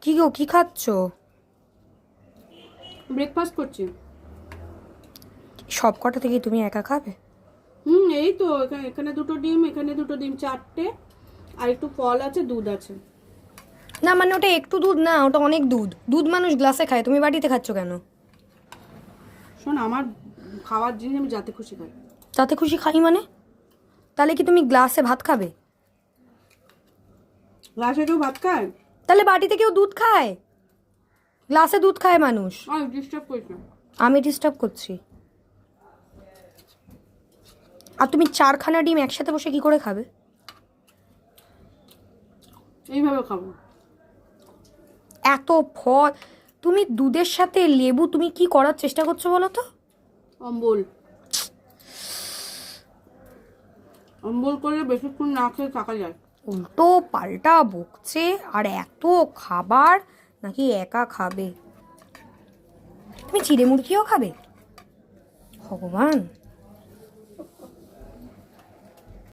কি গো, কি খাচ্ছ? ব্রেকফাস্ট করছি। সব কটা থেকে তুমি একা খাবে? এই তো এখানে দুটো ডিম, এখানে দুটো ডিম, 4টে। আর একটু ফল আছে, দুধ আছে। না মানে ওটা একটু দুধ না, ওটা অনেক দুধ। দুধ মানুষ গ্লাসে খায়, তুমি বাটিতে খাচ্ছ কেন? শোন, আমার খাওয়ার জিনিস আমি যাতে খুশি খাই। তাতে খুশি খাই মানে? তাহলে কি তুমি গ্লাসে ভাত খাবে? গ্লাসে কেউ ভাত খায়? তাহলে বাটিতে কেউ দুধ খায়? গ্লাসে দুধ খায় মানুষ। আমি ডিস্টার্ব করছি। আমি ডিস্টার্ব করছি? আর তুমি 4খানা ডিম একসাথে বসে কি করে খাবে? এইভাবে খাবো। এত ফল, তুমি দুধের সাথে লেবু, তুমি কি করার চেষ্টা করছো বলো তো? অম্বল অম্বল করলে বেশিক্ষণ না খেয়ে থাকা যায়। উল্টো পাল্টা বকছে। আর এত খাবার নাকি একা খাবে? তুমি চিড়ে মুরগিও খাবে? ভগবান।